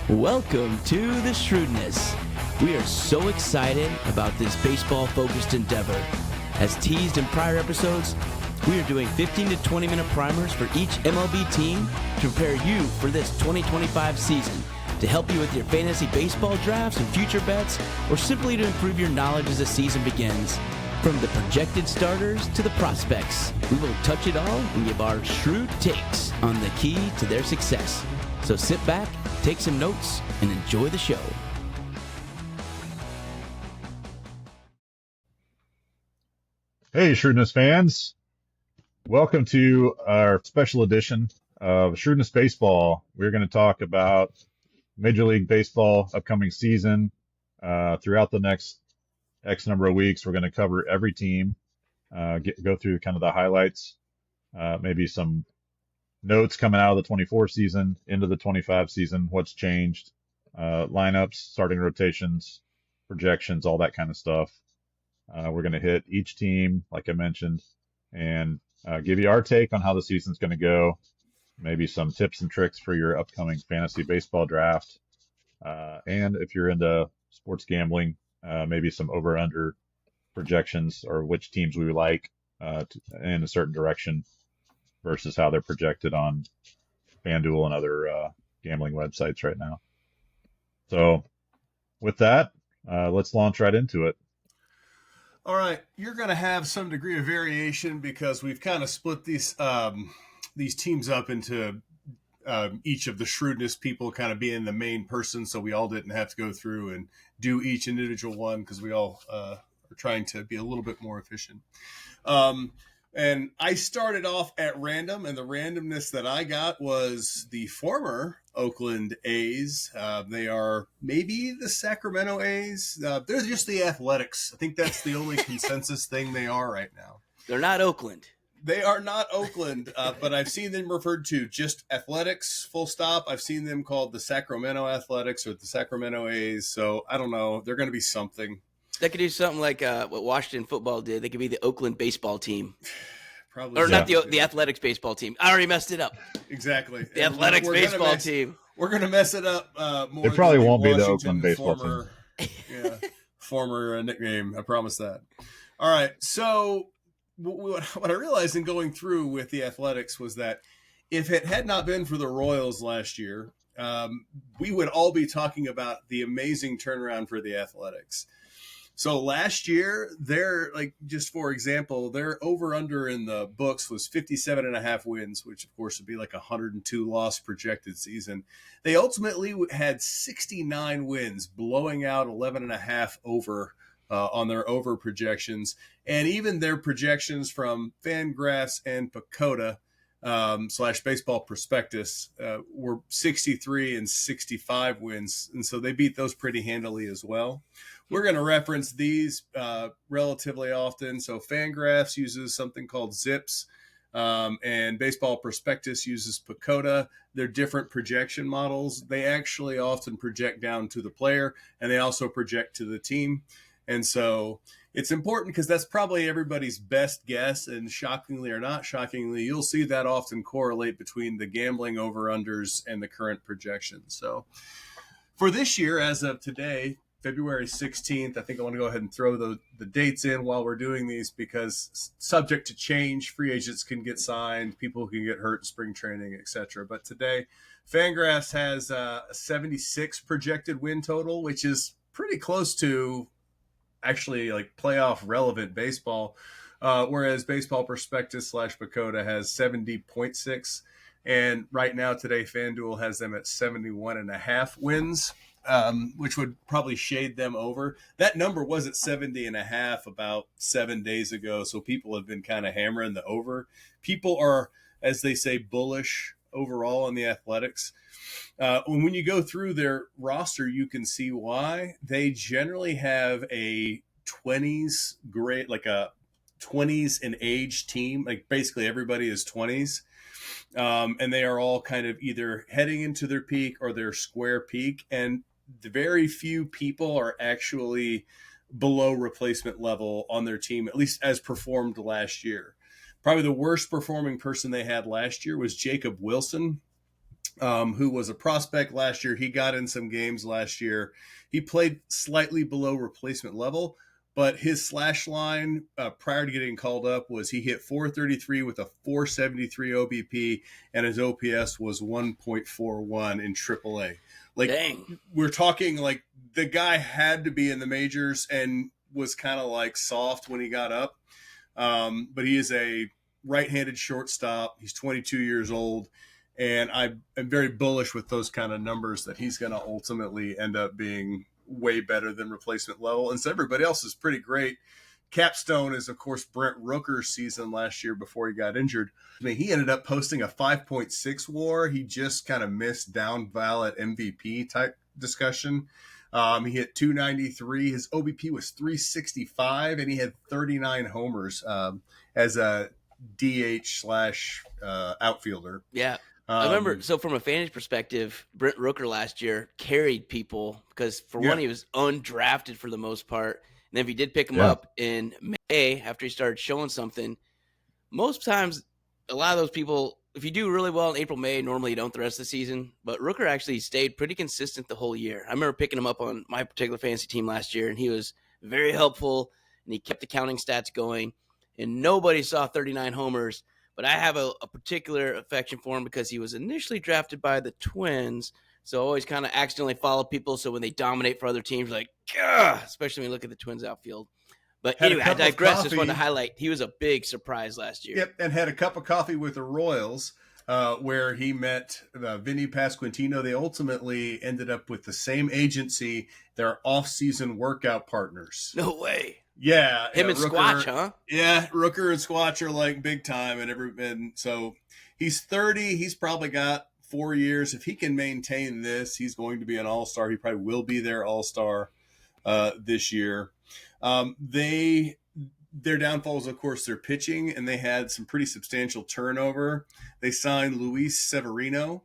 Welcome to the Shrewdness. We are so excited about this baseball-focused endeavor. As teased in prior episodes, we are doing 15 to 20-minute primers for each MLB team to prepare you for this 2025 season, to help you with your fantasy baseball drafts and future bets, or simply to improve your knowledge as the season begins. From the projected starters to the prospects, we will touch it all and give our shrewd takes on the key to their success. So sit back, take some notes, and enjoy the show. Hey, Shrewdness fans. Welcome to our special edition of Shrewdness Baseball. We're going to talk about Major League Baseball upcoming season. Throughout the next X number of weeks, we're going to cover every team, go through kind of the highlights, maybe some notes coming out of the 24 season into the 25 season, what's changed, lineups, starting rotations, projections, all that kind of stuff. We're going to hit each team, like I mentioned, and give you our take on how the season's going to go, maybe some tips and tricks for your upcoming fantasy baseball draft. And if you're into sports gambling, maybe some over-under projections or which teams we would like in a certain direction versus how they're projected on FanDuel and other gambling websites right now. So with that, let's launch right into it. All right, you're going to have some degree of variation because we've kind of split these teams up into each of the Shrewdness people kind of being the main person, so we all didn't have to go through and do each individual one because we all are trying to be a little bit more efficient. And I started off at random, and the randomness that I got was the former Oakland A's. They are maybe the Sacramento A's. They're just the Athletics. I think that's the only consensus thing they are right now. They're not Oakland. They are not Oakland, but I've seen them referred to just Athletics, full stop. I've seen them called the Sacramento Athletics or the Sacramento A's. So I don't know. They're going to be something. They could do something like what Washington football did. They could be the Oakland baseball team. Probably. Or not the Athletics baseball team. I already messed it up. Exactly. The Athletics baseball team. We're going to mess it up more. It probably won't be the Washington Oakland baseball team. Yeah, former nickname. I promise that. All right. So what I realized in going through with the Athletics was that if it had not been for the Royals last year, we would all be talking about the amazing turnaround for the Athletics. So last year, just for example, their over-under in the books was 57.5 wins, which of course would be like 102 loss projected season. They ultimately had 69 wins, blowing out 11.5 over on their over projections. And even their projections from Fangraphs and Pacoda / Baseball Prospectus were 63 and 65 wins. And so they beat those pretty handily as well. We're going to reference these relatively often. So Fangraphs uses something called Zips, and Baseball Prospectus uses Pacoda. They're different projection models. They actually often project down to the player, and they also project to the team. And so it's important because that's probably everybody's best guess. And shockingly or not shockingly, you'll see that often correlate between the gambling over-unders and the current projections. So for this year, as of today, February 16th, I think I want to go ahead and throw the dates in while we're doing these because subject to change, free agents can get signed, people can get hurt in spring training, etc. But today, Fangraphs has a 76 projected win total, which is pretty close to actually like playoff relevant baseball, whereas Baseball Prospectus / Pacoda has 70.6. And right now today, FanDuel has them at 71.5 wins. Which would probably shade them over. That number was at 70.5 about 7 days ago, so people have been kind of hammering the over. People are, as they say, bullish overall on the Athletics. When you go through their roster, you can see why. They generally have a 20s grade, like a 20s and age team. Like basically everybody is 20s. And they are all kind of either heading into their peak or their square peak. And very few people are actually below replacement level on their team, at least as performed last year. Probably the worst performing person they had last year was Jacob Wilson. who was a prospect last year. He got in some games last year. He played slightly below replacement level, but his slash line prior to getting called up was he hit .433 with a .473 OBP, and his OPS was 1.41 in AAA. Like, dang. We're talking like the guy had to be in the majors and was kind of like soft when he got up. But he is a right-handed shortstop. He's 22 years old. And I'm very bullish with those kind of numbers that he's going to ultimately end up being way better than replacement level. And so everybody else is pretty great. Capstone is, of course, Brent Rooker's season last year before he got injured. I mean, he ended up posting a 5.6 WAR. He just kind of missed down ballot MVP type discussion. He hit .293. His OBP was .365, and he had 39 homers as a DH / outfielder. Yeah. I remember, so from a fantasy perspective, Brent Rooker last year carried people because, for one, he was undrafted for the most part. And then if you did pick him up in May after he started showing something, most times a lot of those people, if you do really well in April, May, normally you don't the rest of the season. But Rooker actually stayed pretty consistent the whole year. I remember picking him up on my particular fantasy team last year, and he was very helpful, and he kept the counting stats going. And nobody saw 39 homers. But I have a particular affection for him because he was initially drafted by the Twins. So I always kind of accidentally follow people. So when they dominate for other teams, like, gah, especially when you look at the Twins outfield. But anyway, I digress. Just wanted to highlight he was a big surprise last year. Yep, and had a cup of coffee with the Royals where he met Vinny Pasquantino. They ultimately ended up with the same agency. They're off-season workout partners. No way. Yeah. Him and Rooker, Squatch, huh? Yeah, Rooker and Squatch are like big time. And so he's 30. He's probably got 4 years. If he can maintain this, he's going to be an all-star. He probably will be their all-star this year. Their downfall is, of course, their pitching, and they had some pretty substantial turnover. They signed Luis Severino.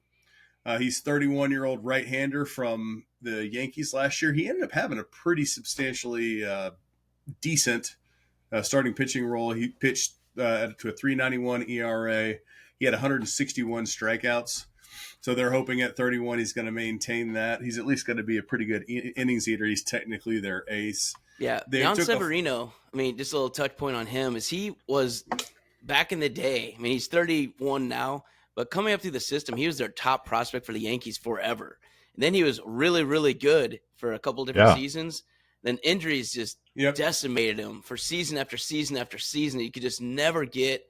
He's 31-year-old right-hander from the Yankees last year. He ended up having a pretty substantially decent starting pitching role. He pitched to a 3.91 ERA. He had 161 strikeouts. So they're hoping at 31 he's going to maintain that. He's at least going to be a pretty good innings eater. He's technically their ace. Yeah, John Severino, I mean, just a little touch point on him is he was back in the day. I mean, he's 31 now, but coming up through the system, he was their top prospect for the Yankees forever. And then he was really, really good for a couple different seasons. Then injuries just decimated him for season after season after season. He could just never get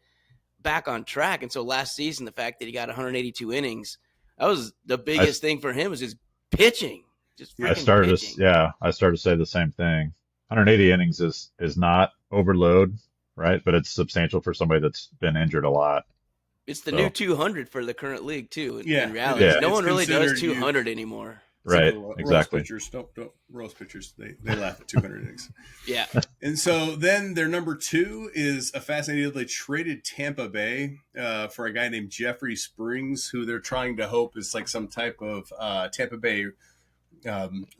back on track. And so last season, the fact that he got 182 innings, that was the biggest thing for him, was his pitching. Just I started to say the same thing. 180 innings is not overload, right? But it's substantial for somebody that's been injured a lot. It's the new 200 for the current league too. In reality, no one really does 200 anymore. Right, exactly. Roast pitchers, they laugh at 200 innings. Yeah. And so then their number 2 is a fascinating deal. They traded Tampa Bay for a guy named Jeffrey Springs, who they're trying to hope is like some type of Tampa Bay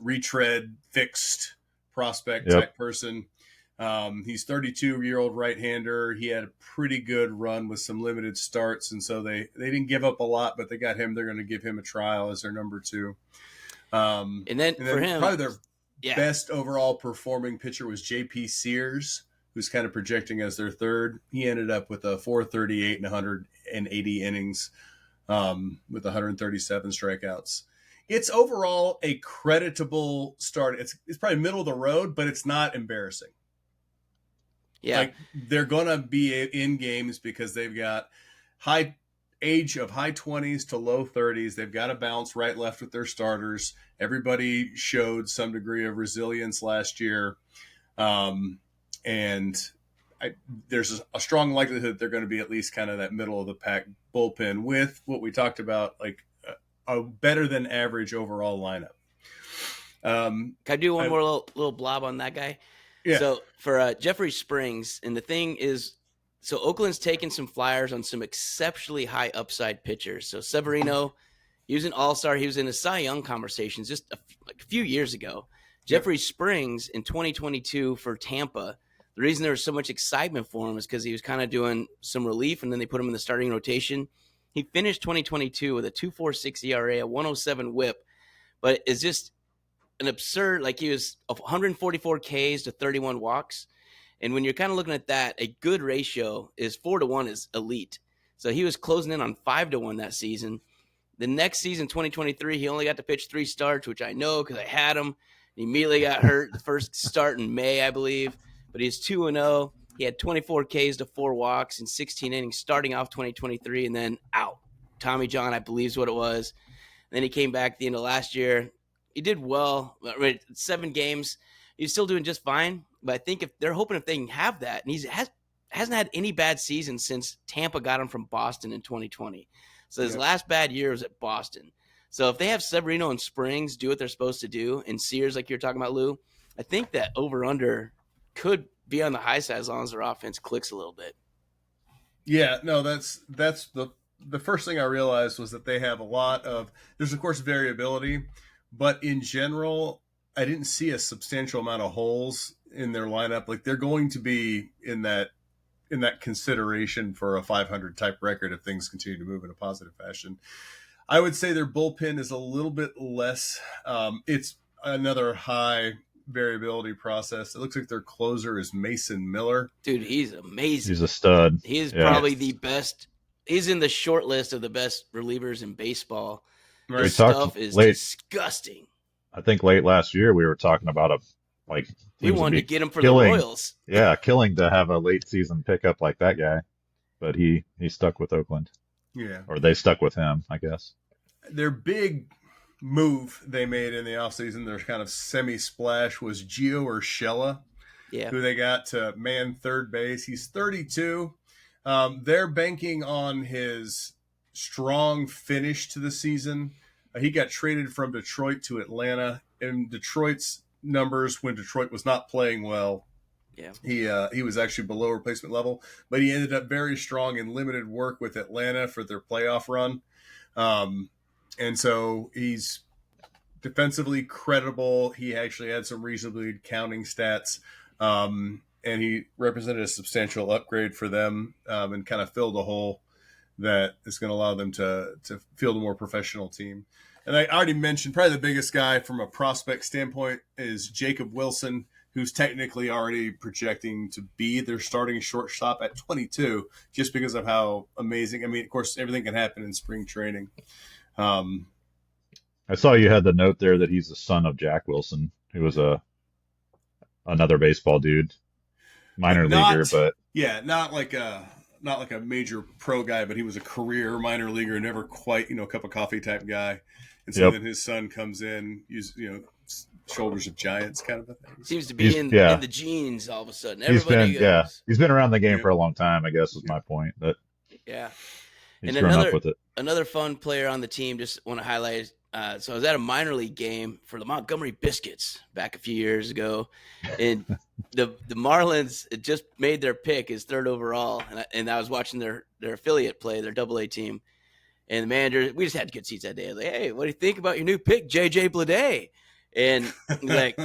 retread fixed prospect type person. He's 32-year-old right-hander. He had a pretty good run with some limited starts, and so they didn't give up a lot, but they got him. They're going to give him a trial as their number 2. And then for him, probably their best overall performing pitcher was J.P. Sears, who's kind of projecting as their 3rd. He ended up with a 438 and 180 innings with 137 strikeouts. It's overall a creditable start. It's probably middle of the road, but it's not embarrassing. Yeah. Like, they're going to be in games because they've got high 20s to low 30s. They've got to bounce right, left with their starters. Everybody showed some degree of resilience last year. There's a strong likelihood they're going to be at least kind of that middle of the pack bullpen with what we talked about, like a better than average overall lineup. Can I do one more little blob on that guy? Yeah. So for Jeffrey Springs, and the thing is, so Oakland's taken some flyers on some exceptionally high upside pitchers. So Severino, he was an all-star. He was in the Cy Young conversations just a few years ago. Jeffrey Springs in 2022 for Tampa, the reason there was so much excitement for him is because he was kind of doing some relief, and then they put him in the starting rotation. He finished 2022 with a 2.46 ERA, a 107 WHIP, but it's just an absurd. Like he was 144 Ks to 31 walks, and when you're kind of looking at that, a good ratio is 4-1 is elite. So he was closing in on 5-1 that season. The next season, 2023, he only got to pitch 3 starts, which I know because I had him. He immediately got hurt the first start in May, I believe. But he's 2-0. He had 24 Ks to 4 walks in 16 innings starting off 2023, and then out. Tommy John, I believe, is what it was. And then he came back at the end of last year. He did well. 7 games. He's still doing just fine. But I think if they're hoping if they can have that, and he hasn't had any bad season since Tampa got him from Boston in 2020. So his last bad year was at Boston. So if they have Severino and Springs do what they're supposed to do, and Sears, like you're talking about, Lou, I think that over-under could be on the high side as long as their offense clicks a little bit. Yeah, no, that's the first thing I realized was that they have a lot of – there's, of course, variability, but in general, I didn't see a substantial amount of holes in their lineup. Like they're going to be in that consideration for a 500 type record if things continue to move in a positive fashion. I would say their bullpen is a little bit less. It's another high variability process. It looks like their closer is Mason Miller. Dude, he's amazing. He's a stud. He is probably the best. He's in the short list of the best relievers in baseball. Right. His stuff is disgusting. I think late last year we were talking about we wanted to get him for killing, the Royals. Yeah, killing to have a late season pickup like that guy. But he stuck with Oakland. Yeah. Or they stuck with him, I guess. Their big move they made in the offseason, their kind of semi-splash, was Gio Urshela, who they got to man third base. He's 32. They're banking on his strong finish to the season. He got traded from Detroit to Atlanta. In Detroit's numbers, when Detroit was not playing well, he was actually below replacement level, but he ended up very strong in limited work with Atlanta for their playoff run. And so he's defensively credible. He actually had some reasonably counting stats, and he represented a substantial upgrade for them, and kind of filled a hole that is going to allow them to field a more professional team. And I already mentioned probably the biggest guy from a prospect standpoint is Jacob Wilson, who's technically already projecting to be their starting shortstop at 22, just because of how amazing. I mean, of course, everything can happen in spring training. I saw you had the note there that he's the son of Jack Wilson, who was another baseball dude, minor leaguer, but not like a major pro guy, but he was a career minor leaguer, never quite a cup of coffee type guy. And so then his son comes in, shoulders of giants kind of a thing. Seems to be in the genes all of a sudden. Everybody goes. He's been around the game for a long time, I guess is my point. But he's grown up with it. Another fun player on the team, just want to highlight. So I was at a minor league game for the Montgomery Biscuits back a few years ago, and the Marlins had just made their pick as 3rd overall, and I was watching their affiliate play, their AA team, and the manager, we just had good seats that day. I was like, hey, what do you think about your new pick, JJ Bleday? And he's like,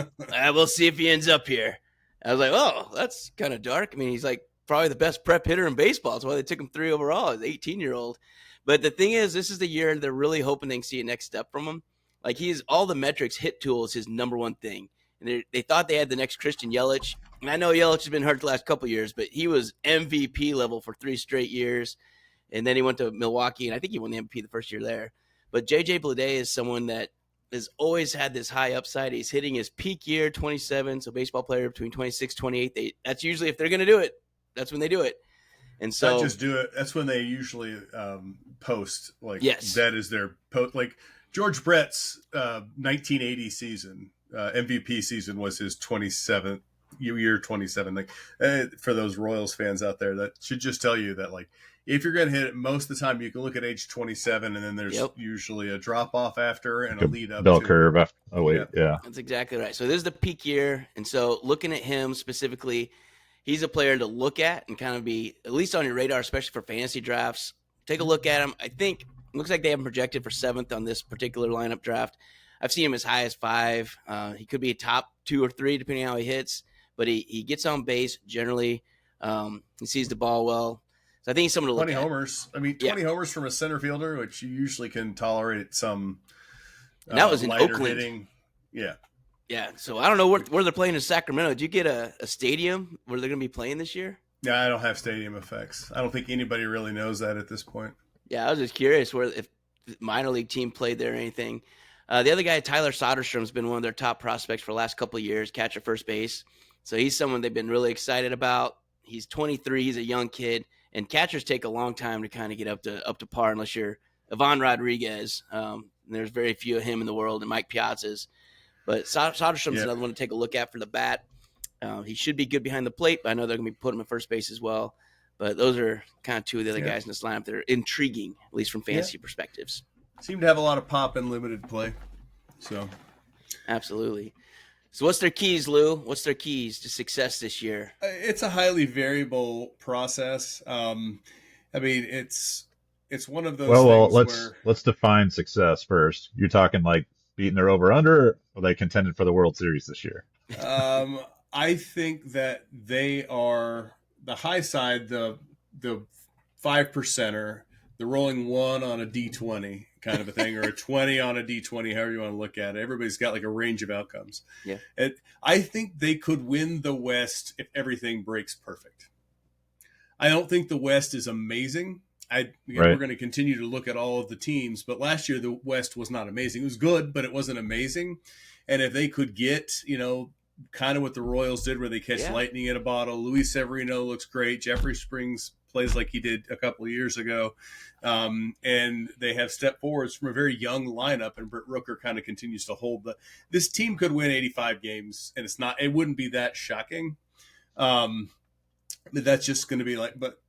we'll see if he ends up here. I was like, oh, that's kind of dark. I mean, he's like probably the best prep hitter in baseball. That's why they took him 3 overall. He's an 18-year-old. But the thing is, this is the year they're really hoping they can see a next step from him. Like all the metrics, hit tool is his number one thing. And they thought they had the next Christian Yelich. And I know Yelich has been hurt the last couple of years, but he was MVP level for 3 straight years. And then he went to Milwaukee, and I think he won the MVP the first year there. But JJ Bleday is someone that has always had this high upside. He's hitting his peak year, 27. So baseball player between 26, 28. That's usually, if they're going to do it, that's when they do it. And so not just do it. That's when they usually post. That is their post. Like George Brett's 1980 season, MVP season was his 27th year, 27. Like for those Royals fans out there, that should just tell you that if you're going to hit it, most of the time you can look at age 27, and then there's usually a drop off after and a lead up bell curve after. Oh wait, yeah, that's exactly right. So this is the peak year, and so looking at him specifically, he's a player to look at and kind of be at least on your radar, especially for fantasy drafts. Take a look at him. I think it looks like they have him projected for 7th on this particular lineup draft. I've seen him as high as 5. He could be a top 2 or 3 depending on how he hits, but he gets on base generally. He sees the ball well. So I think he's someone to look 20 at. homers. I mean, 20 homers from a center fielder, which you usually can tolerate some And that was in lighter Oakland. hitting. Yeah. Yeah. So I don't know where they're playing in Sacramento. Did you get a stadium where they're going to be playing this year? Yeah, I don't have stadium effects. I don't think anybody really knows that at this point. Yeah, I was just curious if the minor league team played there or anything. The other guy, Tyler Soderstrom's been one of their top prospects for the last couple of years, catcher first base. So he's someone they've been really excited about. He's 23. He's a young kid. And catchers take a long time to kind of get up to par unless you're Ivan Rodriguez. There's very few of him in the world, and Mike Piazza's. But Soderstrom's another one to take a look at for the bat. He should be good behind the plate, but I know they're going to be putting him at first base as well. But those are kind of two of the other guys in this lineup that are intriguing, at least from fantasy perspectives. Seem to have a lot of pop and limited play. So, absolutely. So what's their keys, Lou? What's their keys to success this year? It's a highly variable process. I mean, it's one of those things let's define success first. You're talking like beating their over-under, or are they contended for the World Series this year? I think that they are the high side, the 5%er, the rolling one on a D20 kind of a thing, or a 20 on a D20, however you want to look at it. Everybody's got like a range of outcomes. Yeah. I think they could win the West if everything breaks perfect. I don't think the West is amazing. We're going to continue to look at all of the teams, but last year the West was not amazing. It was good, but it wasn't amazing. And if they could get, kind of what the Royals did where they catch lightning in a bottle, Luis Severino looks great. Jeffrey Springs plays like he did a couple of years ago. And they have step forwards from a very young lineup, and Britt Rooker kind of continues to hold this team could win 85 games, and it wouldn't be that shocking. That's just going to be but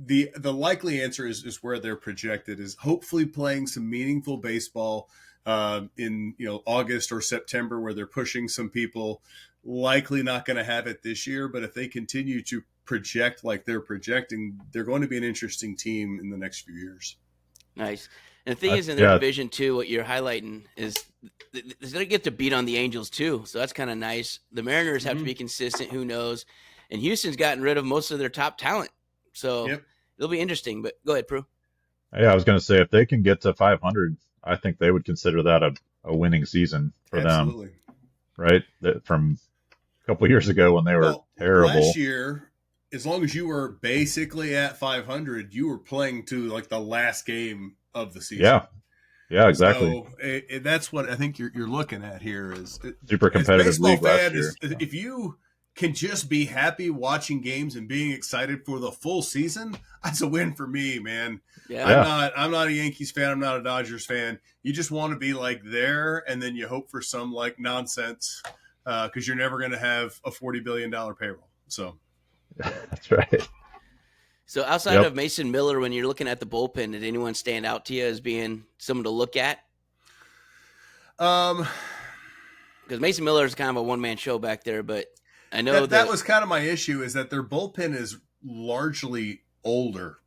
the likely answer is where they're projected is hopefully playing some meaningful baseball in August or September, where they're pushing some people. Likely not going to have it this year, but if they continue to project like they're projecting, they're going to be an interesting team in the next few years. Nice. And the thing is, in their division too, what you're highlighting is they get to beat on the Angels too, so that's kind of nice. The Mariners have to be consistent. Who knows? And Houston's gotten rid of most of their top talent, so it'll be interesting. But go ahead, Prue. Yeah, I was going to say, if they can get to 500, I think they would consider that a winning season for them. Right? From a couple of years ago when they were terrible. Last year, as long as you were basically at 500, you were playing to like the last game of the season. Yeah, exactly. So that's what I think you're looking at here is super competitive league last year. If you can just be happy watching games and being excited for the full season, that's a win for me, man. Yeah. I'm not a Yankees fan. I'm not a Dodgers fan. You just want to be like there, and then you hope for some like nonsense because you're never going to have a $40 billion payroll. So that's right. So outside of Mason Miller, when you're looking at the bullpen, did anyone stand out to you as being someone to look at? Because Mason Miller is kind of a one-man show back there, but I know that was kind of my issue is that their bullpen is largely older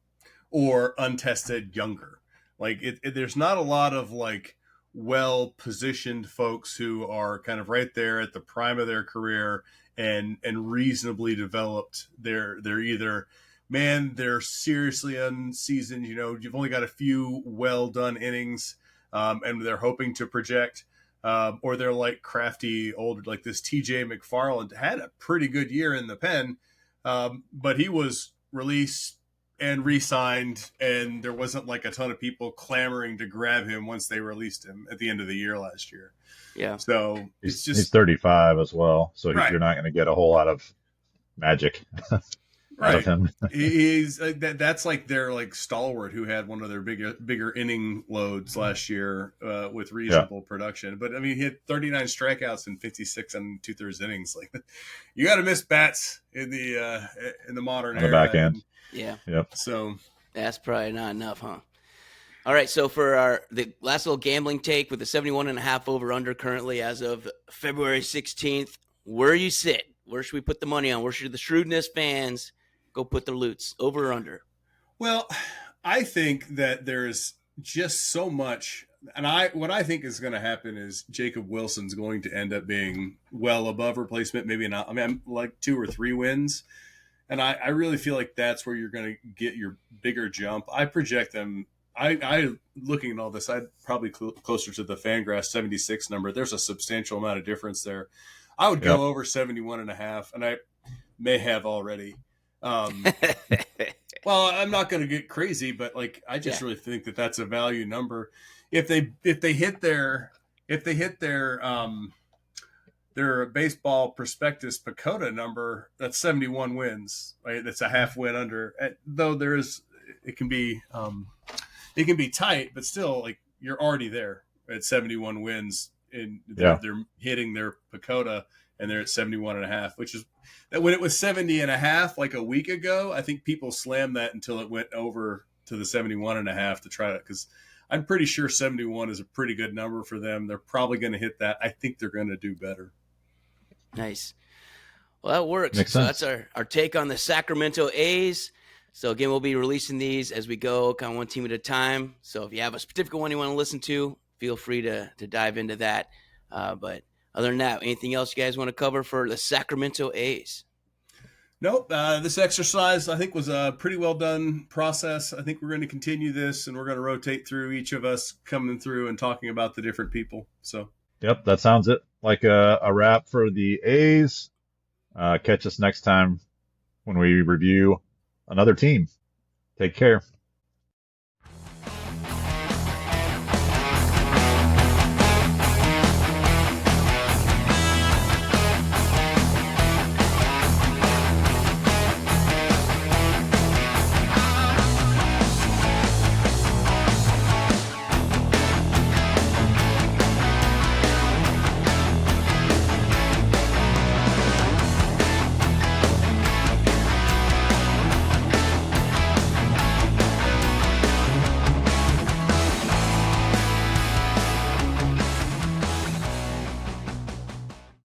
or untested younger. Like there's not a lot of like well-positioned folks who are kind of right there at the prime of their career and reasonably developed. They're either, man, they're seriously unseasoned. You've only got a few well-done innings and they're hoping to project. Or they're like crafty older, like this TJ McFarland had a pretty good year in the pen, but he was released and re-signed, and there wasn't like a ton of people clamoring to grab him once they released him at the end of the year last year. Yeah. So he's 35 as well, so you're not going to get a whole lot of magic. Out of him. He's that's like their like stalwart who had one of their bigger inning loads last year with reasonable production. But I mean, he had 39 strikeouts and 56 and 2/3 innings. Like you got to miss bats in the modern era. The back end. Yep. So that's probably not enough, huh? All right. So for the last little gambling take with the 71.5 over under currently as of February 16th, where you sit? Where should we put the money on? Where should the Shrewdness fans go put their loots, over or under? Well, I think that there's just so much, and what I think is going to happen is Jacob Wilson's going to end up being well above replacement, maybe not. I mean, I'm like 2 or 3 wins. And I really feel like that's where you're going to get your bigger jump. I project them. I looking at all this, I'd probably closer to the Fangraphs 76 number. There's a substantial amount of difference there. I would go over 71.5, and I may have already. Well, I'm not going to get crazy, but like I just really think that that's a value number. If they hit their baseball prospectus Pacoda number, that's 71 wins. Right, that's a half win under. Though it can be tight, but still, like you're already there at 71 wins, and they're hitting their Pacoda, and they're at 71.5, which is that when it was 70.5 like a week ago, I think people slammed that until it went over to the 71.5 to try it, because I'm pretty sure 71 is a pretty good number for them. They're probably going to hit that. I think they're going to do better. Nice. Well, that works. Makes so sense. That's our take on the Sacramento A's. So again, we'll be releasing these as we go, kind of one team at a time. So if you have a specific one you want to listen to, feel free to dive into that. But other than that, anything else you guys want to cover for the Sacramento A's? Nope. This exercise, I think, was a pretty well done process. I think we're going to continue this, and we're going to rotate through each of us coming through and talking about the different people. So, Yep, that sounds it like a wrap for the A's. Catch us next time when we review another team. Take care.